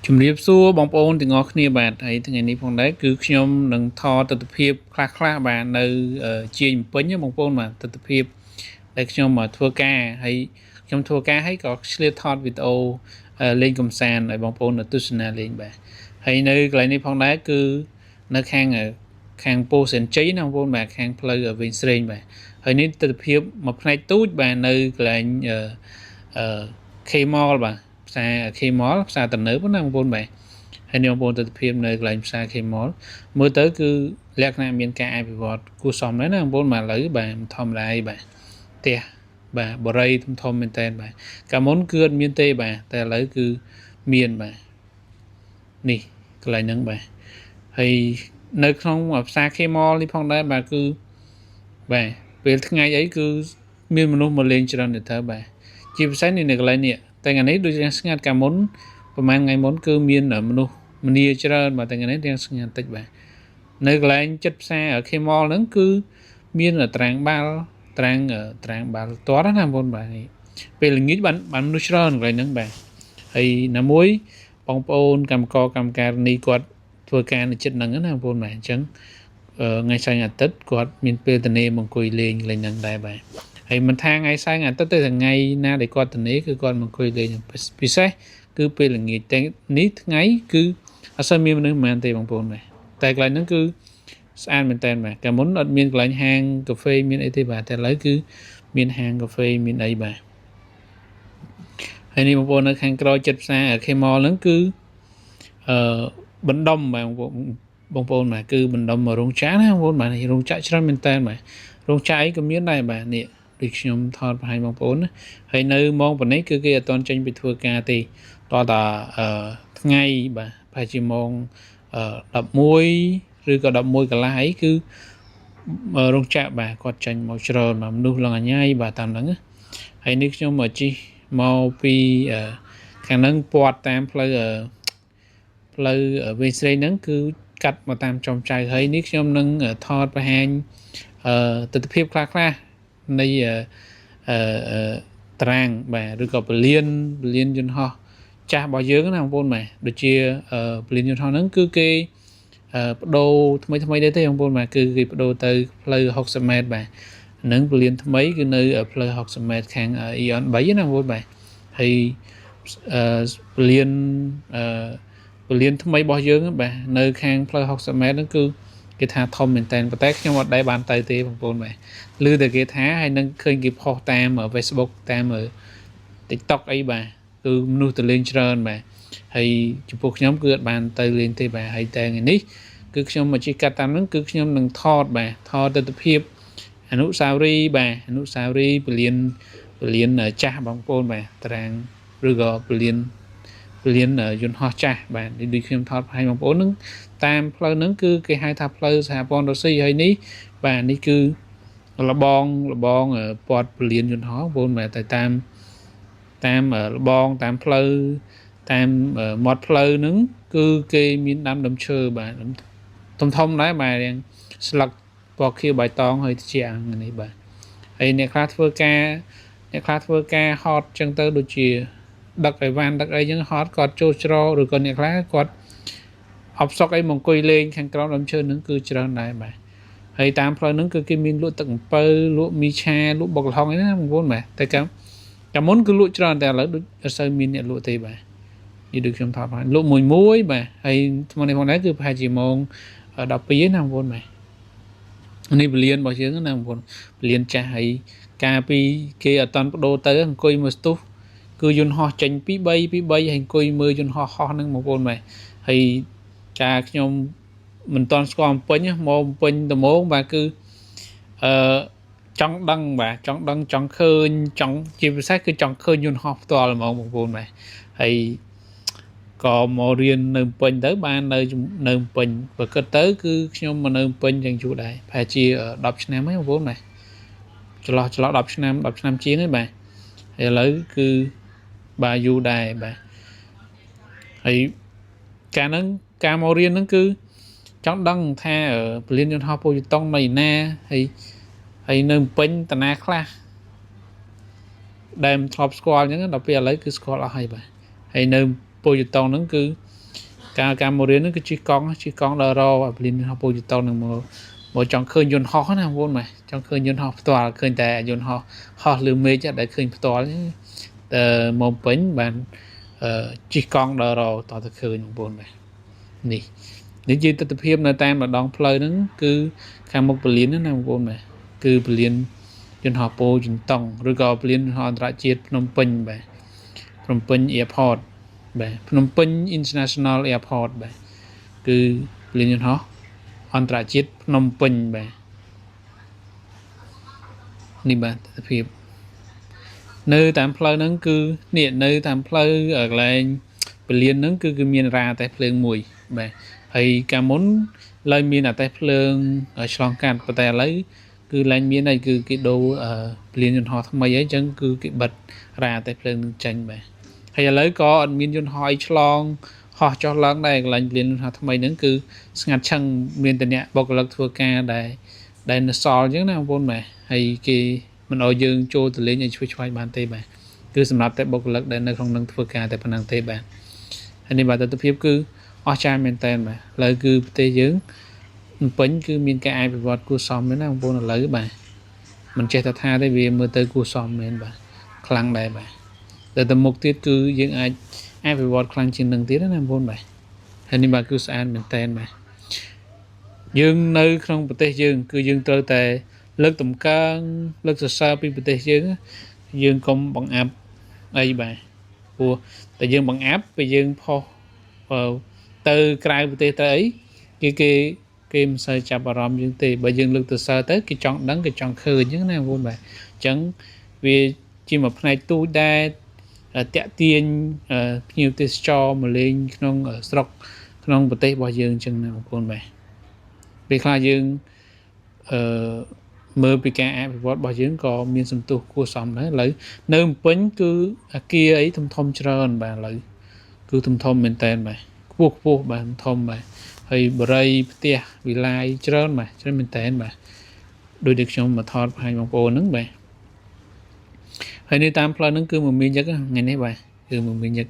ជំរាបសួរបងប្អូនទាំងអស់គ្នាបាទហើយថ្ងៃនេះផងដែរគឺខ្ញុំនឹងថតទស្សនភាពខ្លះៗបាទនៅជាយពេញបងប្អូនបាទទស្សនភាពដែលខ្ញុំធ្វើការហើយខ្ញុំធ្វើការហើយក៏ឆ្លៀតថតវីដេអូលេងកំសាន្តឲ្យបងប្អូនទស្សនាលេងបាទហើយនៅកន្លែងនេះផងដែរគឺនៅខាងពោធិ៍សែនជ័យណាបងប្អូនបាទខាងផ្លូវវិញស្រេងបាទហើយនេះទស្សនភាពមួយផ្នែកទូចបាទនៅកន្លែងK-Mall បាទផ្សារ K-Mall ផ្សារទំនើបណាបងប្អូនបាទហើយនេះបងប្អូនទស្សនភាពនៅកន្លែងផ្សារ K-Mall មើលទៅគឺលក្ខណៈមានការអភិវឌ្ឍគួរសមដែរណាបងប្អូនបាទឥឡូវបាទធម្មតាឯបាទផ្ទះបាទបរិយាធំមែនតើបាទកាលមុនគឺអត់មានទេបាទតែឥឡូវគឺមានបាទនេះកន្លែងហ្នឹងបាទហើយនៅក្នុងផ្សារ K-Mall នេះផងដែរបាទគឺបាទពេលថ្ងៃអីគឺមានមនុស្សមកលេងច្រើនទៅបាទជាពិសេសនេះនៅកន្លែងនេះតែថ្ងៃនេះដូចស្ងាត់កាលមុនប្រហែលថ្ងៃមុនគឺមានមនុស្សម្នាច្រើនបាទតែថ្ងៃនេះរៀងស្ងាត់តិចបាទនៅកន្លែងចិត្តផ្សារ K-Mall ហ្នឹងគឺមានត្រាំងបាល់ត្រាំងបាល់ទាត់ណាបងប្អូនបាទពេលល្ងាចបានមនុស្សច្រើនកន្លែងហ្នឹងបាទហើយណាមួយបងប្អូនកម្មការនេះគាត់ធ្វើការនៅចិត្តហ្នឹងណាបងប្អូនបាទអញ្ចឹងថ្ងៃសៅរ៍អាទិត្យគាត់មានពេលទនេមកអង្គុយលេងកន្លែងហ្នឹងដែរបាទហើយមិនថាថ្ងៃសៅរ៍អាទិត្យទេថ្ងៃណាដែលគាត់ទនេគឺគាត់មកអង្គុយលេងពិសេសគឺពេលល្ងាចតែនេះថ្ងៃគឺអត់សូវមានមនុស្សប៉ុន្មានទេបងប្អូនបាទតែកន្លែងហ្នឹងគឺស្អាតមែនតើបាទកាលមុនអត់មានកន្លែងហាងកាហ្វេមានអីទេបាទតែឥឡូវគឺមានហាងកាហ្វេមានអីបាទហើយនេះបងប្អូននៅខាងក្រោយចិត្តផ្សារ K-Mall ហ្នឹងគឺបណ្ដុំបាទបងប្អូនបាទគឺបណ្ដុំរោងចក្រណាបងប្អូនបាទរោងចក្រច្រើនមែនតើបាទរោងចក្រអីក៏មានដែរបាទនេះដូចខ្ញុំថតបង្ហាញបងប្អូនណាហើយនៅម៉ោងប៉ុណ្ណេះគឺគេអត់ទាន់ចេញពីធ្វើការទេតតែថ្ងៃបាទប្រហែលជាម៉ោង11ឬក៏11កន្លះអីគឺរោងចក្របាទគាត់ចេញមកច្រើនបាទមនុស្សឡើងអញ្ញាយបាទតាមហ្នឹងហើយនេះខ្ញុំមកជិះមកពីខាងហ្នឹងពាត់តាមផ្លូវវិញស្រេងហ្នឹងគឺកាត់មកតាមចំចៅហើយនេះខ្ញុំនឹងថតបង្ហាញទស្សនភាពខ្លះនៃត្រាំងបាទឬក៏ពលានយន្តហោះចាស់របស់យើងណាបងប្អូនបាទដូចជាពលានយន្តហោះហ្នឹងគឺគេបដូរថ្មីដែរទេបងប្អូនបាទគឺគេបដូរទៅផ្លូវ60ម៉ែត្របាទហ្នឹងពលានថ្មីគឺនៅផ្លូវ60ម៉ែត្រខាង Eon 3ណាបងប្អូនបាទហើយពលានថ្មីរបស់យើងបាទនៅខាងផ្លូវ60ម៉ែត្រហ្នឹងគឺគេថាធំមែនតើប៉ុន្តែខ្ញុំអត់ដែរបានទៅទេបងប្អូនបាទឮតែគេថាហើយនឹងឃើញគេផុសតាម Facebook តាម TikTok អីបាទគឺមនុស្សទៅលេងច្រើនបាទហើយចំពោះខ្ញុំគឺអត់បានទៅលេងទេបាទហើយតែថ្ងៃនេះគឺខ្ញុំមកជិះកាត់តាមហ្នឹងគឺខ្ញុំនឹងថតបាទថតទស្សនភាពអនុស្សាវរីយ៍បាទអនុស្សាវរីយ៍ពលានចាស់បងប្អូនបាទត្រាំងឬក៏ពលានយន្តហោះចាស់បាទដូចខ្ញុំថតឲ្យបងប្អូនហ្នឹងតាមផ្លូវហ្នឹងគឺគេហៅថាផ្លូវសហព័ន្ធរុស្ស៊ីហើយនេះបាទនេះគឺលបងពាត់ពលានយន្តហោះបងប្អូនបាទតែតាមលបងតាមផ្លូវតាមមាត់ផ្លូវហ្នឹងគឺគេមានដាំដើមឈើបាទធំដែរបាទរៀងស្លឹកពណ៌ខៀវបៃតងហើយត្រជាក់នេះបាទហើយអ្នកខ្លះធ្វើការហត់ចឹងទៅដូចជាដឹកអីវ៉ាន់ដឹកអីចឹងហត់គាត់ចូលច្រកឬក៏អ្នកខ្លះគាត់អបសុកអីមកអង្គុយលេងខាងក្រោមដើមឈើហ្នឹងគឺច្រើនដែរបាទហើយតាមផ្លូវហ្នឹងគឺគេមានលក់ទឹកអំពៅលក់មីឆាលក់បុកល្ហុងអីណាបងប្អូនបាទតែកាលមុនគឺលក់ច្រើនតែឥឡូវដូចអត់សូវមានអ្នកលក់ទេបាទនេះដូចខ្ញុំថតបានលក់មួយបាទហើយថ្មនេះផងដែរគឺប្រហែលជាម៉ោង12ណាបងប្អូនបាទនេះពលានរបស់យើងណាបងប្អូនពលានចាស់ហើយកាលពីគេអត់តាន់បដូរទៅអង្គុយមើលស្ទុះគឺយន្តហោះចេញពី3ហើយអង្គុយមើលយន្តហោះហ្នឹងបងប្អូនបាទហើយការខ្ញុំមិនតាន់ស្គាល់បំពេញមកបំពេញដំងបាទគឺចង់ដឹងបាទចង់ឃើញជាពិសេសគឺចង់ឃើញយន្តហោះផ្ទាល់ហ្មងបងប្អូនបាទហើយក៏មករៀននៅពេញទៅបាននៅពេញបើគិតទៅគឺខ្ញុំមកនៅពេញយ៉ាងយូរដែរប្រហែលជា10ឆ្នាំហើយបងប្អូនបាទចន្លោះ10ឆ្នាំជាងហើយបាទហើយឥឡូវគឺបាទយូរដែរបាទហើយការមករៀនហ្នឹងគឺចង់ដឹងថាពលានយន្តហោះពោធិ៍តុងនៅណាហើយនៅពេញតាណាខ្លះដែលមិនធ្លាប់ស្គាល់អញ្ចឹងដល់ពេលឥឡូវគឺស្គាល់អស់ហើយបាទហើយនៅពោធិ៍តុងហ្នឹងគឺ ការមករៀនហ្នឹងគឺជិះកង់ដល់រកពលានយន្តហោះពូជតុងនឹងមកចង់ឃើញយន្តហោះណាបងប្អូនបាទចង់ឃើញយន្តហោះផ្ទាល់ឃើញតែយន្តហោះហោះលើមេឃដែលឃើញផ្ទាល់តែមកពេញបានជិះកង់ដល់រកតទៅឃើញបងប្អូនបាទនេះជាទស្សនភាពនៅតាមម្ដងផ្លូវហ្នឹងគឺខាងមុខពលានណាបងប្អូនបាទគឺពលានយន្តហោះពូជតុងឬក៏ពលានយន្តហោះអន្តរជាតិភ្នំពេញបាទភ្នំពេញ Airport បាទភ្នំពេញ International Airport បាទគឺពលានយន្តហោះអន្តរជាតិភ្នំពេញបាទនេះបាទទស្សនភាពនៅតាមផ្លូវហ្នឹងគឺនេះនៅតាមផ្លូវកន្លែងពលានហ្នឹងគឺមានរ៉ាតែភ្លើងមួយបាទហើយកាលមុនឡើយមានអាតែភ្លើងឆ្លងកាត់ប៉ុន្តែឥឡូវគឺឡើងមានហើយគឺគេដូរពលានយន្តហោះថ្មីហើយអញ្ចឹងគឺគេបិទរ៉ាតែភ្លើងនឹងចេញបាទហើយឥឡូវក៏អត់មានយន្តហោះអីឆ្លងហោះចុះឡើងដែរកន្លែងពលានយន្តហោះថ្មីហ្នឹងគឺស្ងាត់ឆឹងមានតែអ្នកបុគ្គលិកធ្វើការដែលនៅសល់អញ្ចឹងណាបងប្អូនបាទហើយគេមិនឲ្យយើងចូលទៅលេងឲ្យឆ្វេងឆ្វាយបានទេបាទគឺសម្រាប់តែបុគ្គលិកដែលនៅក្នុងនឹងធ្វើការតែប៉ុណ្ណឹងទេបាទហើយនេះបាទទស្សនភាពគឺអស្ចារ្យមែនតើបាទឥឡូវគឺប្រទេសយើងពេញគឺមានការអភិវឌ្ឍគួរសមមែនណាបងប្អូនឥឡូវបាទមិនចេះតែថាទេវាមើលទៅគួរសមមែនបាទខ្លាំងដែរបាទតែមុខទៀតគឺយើងអាចអភិវឌ្ឍខ្លាំងជាងនឹងទៀតណាបងប្អូនបាទហើយនេះបាទគឺស្អាតមែនតើបាទយើងនៅក្នុងប្រទេសយើងគឺយើងត្រូវតែលើកតម្កើងលើកសរសើរពីប្រទេសយើងកុំបង្អាប់អីបាទព្រោះតែយើងបង្អាប់ពេលយើងផុសទៅក្រៅប្រទេសទៅអីគេមិនសូវចាប់អារម្មណ៍យើងទេបើយើងលើកទៅសើទៅគេចង់ដឹងគេចង់ឃើញអញ្ចឹងណាបងប្អូនបាទអញ្ចឹងវាជាមួយផ្នែកទូចដែរតាក់ទាញភ្ញៀវទេសចរមកលេងក្នុងស្រុកក្នុងប្រទេសរបស់យើងអញ្ចឹងណាបងប្អូនបាទពេលខ្លះយើងមើលពីការអភិវឌ្ឍរបស់យើងក៏មានសន្ទុះគួរសមដែរឥឡូវនៅភ្នំពេញគឺអាគារអីធំច្រើនបាទឥឡូវគឺធំមែនតើបាទខ្ពស់បាទធំបាទហើយបរិយាផ្ទះវិឡាយច្រើនបាទច្រើនមែនតើបាទដោយដែលខ្ញុំមកថតបង្ហាញបងប្អូនហ្នឹងបាទហើយនៅតាមផ្លូវហ្នឹងគឺមមាញឹកថ្ងៃនេះបាទគឺមមាញឹក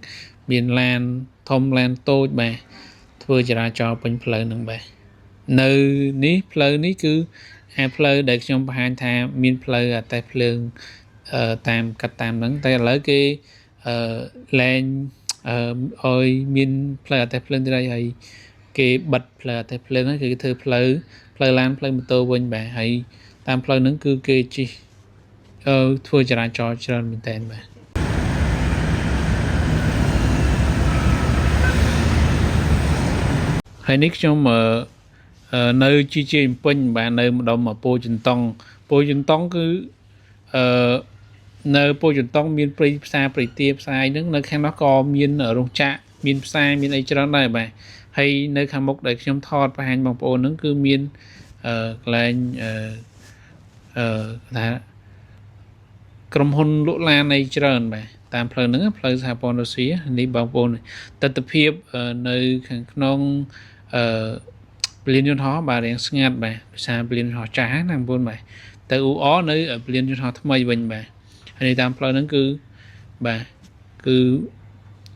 មានឡានធំឡានតូចបាទធ្វើចរាចរណ៍ពេញផ្លូវហ្នឹងបាទនៅនេះផ្លូវនេះគឺផ្លូវដែលខ្ញុំបង្ហាញថាមានផ្លូវតែភ្លើងតាមកាត់តាមហ្នឹងតែឥឡូវគេលែងឲ្យមានផ្លូវតែភ្លើងទៀតហើយគេបិទផ្លូវតែភ្លើងហ្នឹងគឺគេធ្វើផ្លូវឡានផ្លូវម៉ូតូវិញបាទហើយតាមផ្លូវហ្នឹងគឺគេជិះធ្វើចរាចរណ៍ច្រើនមែនតើបាទហើយនេះខ្ញុំនៅជាពេញបាទនៅម្ដុំពោធិ៍ចិនតុងគឺនៅពោធិ៍ចិនតុងមានព្រៃផ្សារព្រៃទាផ្សាយហ្នឹងនៅខាងនោះក៏មានរោងចក្រមានផ្សារមានអីច្រើនដែរបាទហើយនៅខាងមុខដែលខ្ញុំថតបង្ហាញបងប្អូនហ្នឹងគឺមានកន្លែងថាក្រុមហ៊ុនលក់ឡានអីច្រើនបាទតាមផ្លូវហ្នឹងផ្លូវសហព័ន្ធរុស្ស៊ីនេះបងប្អូនទស្សនភាពនៅខាងក្នុងពលានយន្តហោះបាទរៀងស្ងាត់បាទភាសាពលានយន្តហោះចាស់ណាបងប្អូនបាទទៅអ៊ូអនៅពលានយន្តហោះថ្មីវិញបាទហើយតាមផ្លូវហ្នឹងគឺបាទគឺ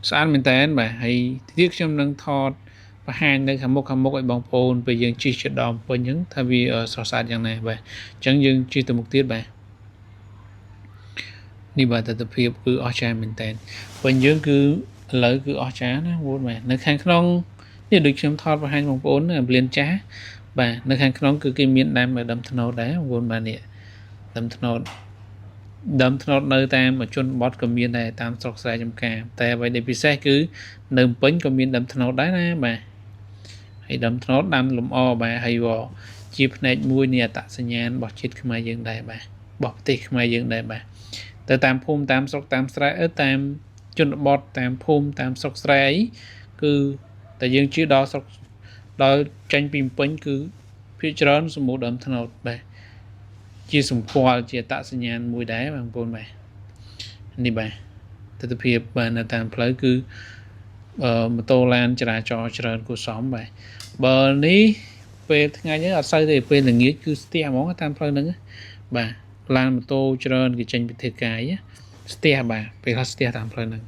ស្អាតមែនតើបាទហើយទៀតខ្ញុំនឹងថតបង្ហាញនៅខាងមុខឲ្យបងប្អូនពេលយើងជិះទៅដល់ពេញអញ្ចឹងថាវាស្រស់ស្អាតយ៉ាងណាបាទអញ្ចឹងយើងជិះទៅមុខទៀតបាទនេះបាទទស្សនភាពគឺអស្ចារ្យមែនតើពេញយើងគឺឥឡូវគឺអស្ចារ្យណាបងប្អូនបាទនៅខាងក្នុងនេះដូចខ្ញុំថតបង្ហាញបងប្អូនពលានចាស់បាទនៅខាងក្នុងគឺគេមានដើមថ្នោតដែរបងប្អូនបាទនេះដើមថ្នោតនៅតាមជនបទក៏មានដែរតាមស្រុកស្រែចម្ការតែអ្វីដែលពិសេសគឺនៅភ្នំពេញក៏មានដើមថ្នោតដែរណាបាទហើយដើមថ្នោតដាំលំអបាទហើយជាផ្នែកមួយនៃអត្តសញ្ញាណរបស់ជាតិខ្មែរយើងដែរបាទរបស់ប្រទេសខ្មែរយើងដែរបាទទៅតាមភូមិតាមស្រុកតាមស្រែតាមជនបទតាមភូមិតាមស្រុកស្រែអីគឺតែយើងជិះដល់ស្រុកដល់ចាញ់ពីភ្នំពេញគឺភាគច្រើនសម្បូរដើមថ្នោតបាទជាសម្គាល់ជាអត្តសញ្ញាណមួយដែរបងប្អូនបាទនេះបាទទស្សនភាពបាទនៅតាមផ្លូវគឺម៉ូតូឡានចរាចរណ៍ច្រើនគួរសមបាទបើនេះពេលថ្ងៃនេះអត់សូវទេពេលល្ងាចគឺស្ទះហ្មងតាមផ្លូវហ្នឹងបាទឡានម៉ូតូច្រើនគេចេញពីធ្វើការស្ទះបាទពេលខ្លះស្ទះតាមផ្លូវហ្នឹង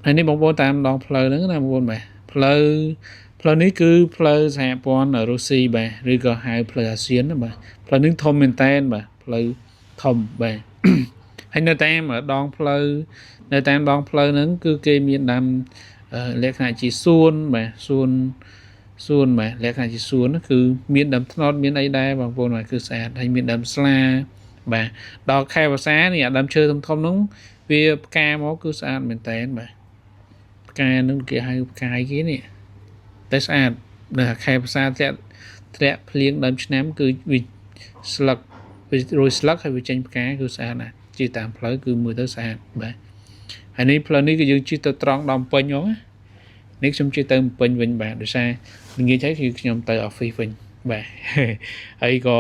ហើយនេះបងប្អូនតាមដងផ្លូវហ្នឹងណាបងប្អូនបាទផ្លូវនេះគឺផ្លូវសហព័ន្ធរុស្ស៊ីបាទឬក៏ហៅផ្លូវអាស៊ានណាបាទផ្លូវនេះធំមែនតើបាទផ្លូវធំបាទ ហើយនៅតាមដងផ្លូវនៅតាមដងផ្លូវហ្នឹងគឺគេមានដាំលក្ខណៈជាសួនបាទសួនបាទលក្ខណៈជាសួនគឺមានដើមត្នោតមានអីដែរបងប្អូនបាទគឺស្អាតហើយមានដើមស្លាបាទដល់ខែវស្សានេះអាដើមឈើធំហ្នឹងវាផ្កាមកគឺស្អាតមែនតើបាទផ្កាហ្នឹងគេហៅផ្កាយគេនេះតែស្អាតនៅខែវស្សាធ្លាក់ភ្លៀងដើមឆ្នាំគឺវាស្លឹកវារោយស្លឹកហើយវាចេញផ្កាគឺស្អាតណាស់ជិះតាមផ្លូវគឺមើលទៅស្អាតបាទហើយនេះផ្លូវនេះគឺយើងជិះទៅត្រង់ដល់ពេញហ្មងណានេះខ្ញុំជិះទៅពេញវិញបាទដោយសារល្ងាចហើយគឺខ្ញុំទៅ office វិញបាទហើយក៏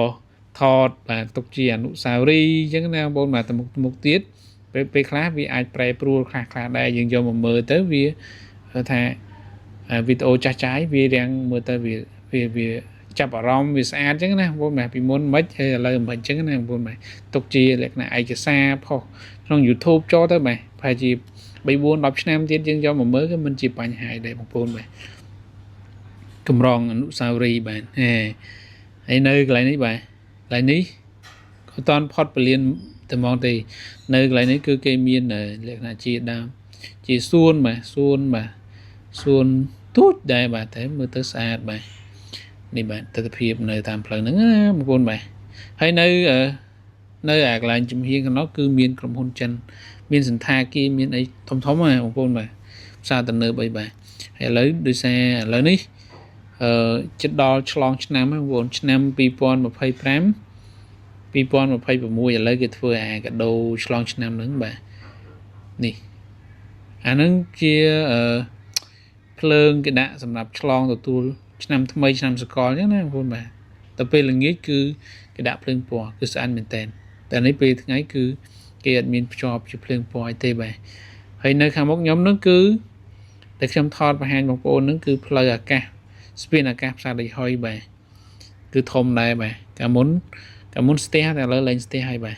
ថតបាទទុកជាអនុស្សាវរីយ៍អញ្ចឹងណាបងប្អូនបាទទៅមុខទៀតពេលខ្លះវាអាចប្រែប្រួលខ្លះដែរយើងយកមកមើលទៅវាថាវីដេអូចាស់ៗវារាំងមើលទៅវាចាប់អារម្មណ៍វាស្អាតអញ្ចឹងណាបងប្អូនបាទពីមុនមិនហើយឥឡូវមិនអញ្ចឹងណាបងប្អូនបាទទុកជាលក្ខណៈឯកសារផុសក្នុង YouTube ចូលទៅបាទប្រហែលជា3-4-10 ឆ្នាំទៀតយើងយកមកមើលក៏មិនជាបញ្ហាដែរបងប្អូនបាទកម្រងអនុស្សាវរីយ៍បាទហើយនៅកន្លែងនេះបាទកន្លែងនេះក៏តន់ផុតពលានតែហ្មងទេនៅកន្លែងនេះគឺគេមានលក្ខណៈជាដើមជាសួនបាទសួនទូចដែរបាទតែមើលទៅស្អាតបាទនេះបាទទស្សនវិជ្ជានៅតាមផ្លូវហ្នឹងណាបងប្អូនបាទហើយនៅអាកន្លែងចំហៀងខាងនោះគឺមានក្រុមហ៊ុនចិនមានសន្តាគារមានអីធំៗណាបងប្អូនបាទផ្សារទំនើបអីបាទហើយឥឡូវដោយសារឥឡូវនេះចិត្តដល់ឆ្លងឆ្នាំហ្នឹងបងប្អូនឆ្នាំ2025 2026ឥឡូវគេធ្វើអាកាដូឆ្លងឆ្នាំហ្នឹងបាទនេះអាហ្នឹងជាភ្លើងគេដាក់សម្រាប់ឆ្លងទទួលឆ្នាំថ្មីឆ្នាំសកលអញ្ចឹងណាបងប្អូនបាទទៅពេលល្ងាចគឺគេដាក់ភ្លើងពណ៌គឺស្អាតមែនតើតែនេះពេលថ្ងៃគឺគេអត់មានភ្ជាប់ជាភ្លើងពណ៌អីទេបាទហើយនៅខាងមុខខ្ញុំហ្នឹងគឺតែខ្ញុំថតបង្ហាញបងប្អូនហ្នឹងគឺផ្លូវអាកាសស្ពានអាកាសផ្សារដីហុយបាទគឺធំដែរបាទកាលមុនស្ទះតែឥឡូវលែងស្ទះហើយបាទ